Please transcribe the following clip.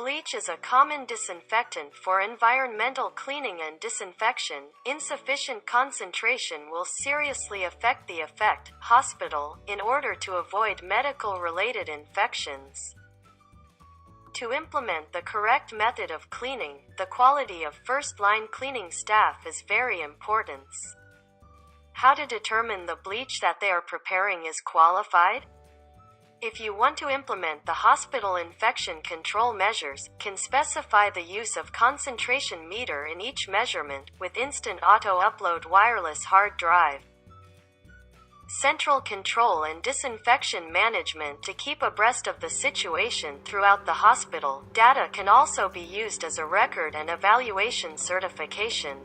Bleach is a common disinfectant for environmental cleaning and disinfection. Insufficient concentration will seriously affect the hospital, in order to avoid medical-related infections. To implement the correct method of cleaning, the quality of first-line cleaning staff is very important. How to determine the bleach that they are preparing is qualified? If you want to implement the hospital infection control measures, can specify the use of concentration meter in each measurement, with instant auto-upload wireless hard drive. Central control and disinfection management to keep abreast of the situation throughout the hospital. Data can also be used as a record and evaluation certification.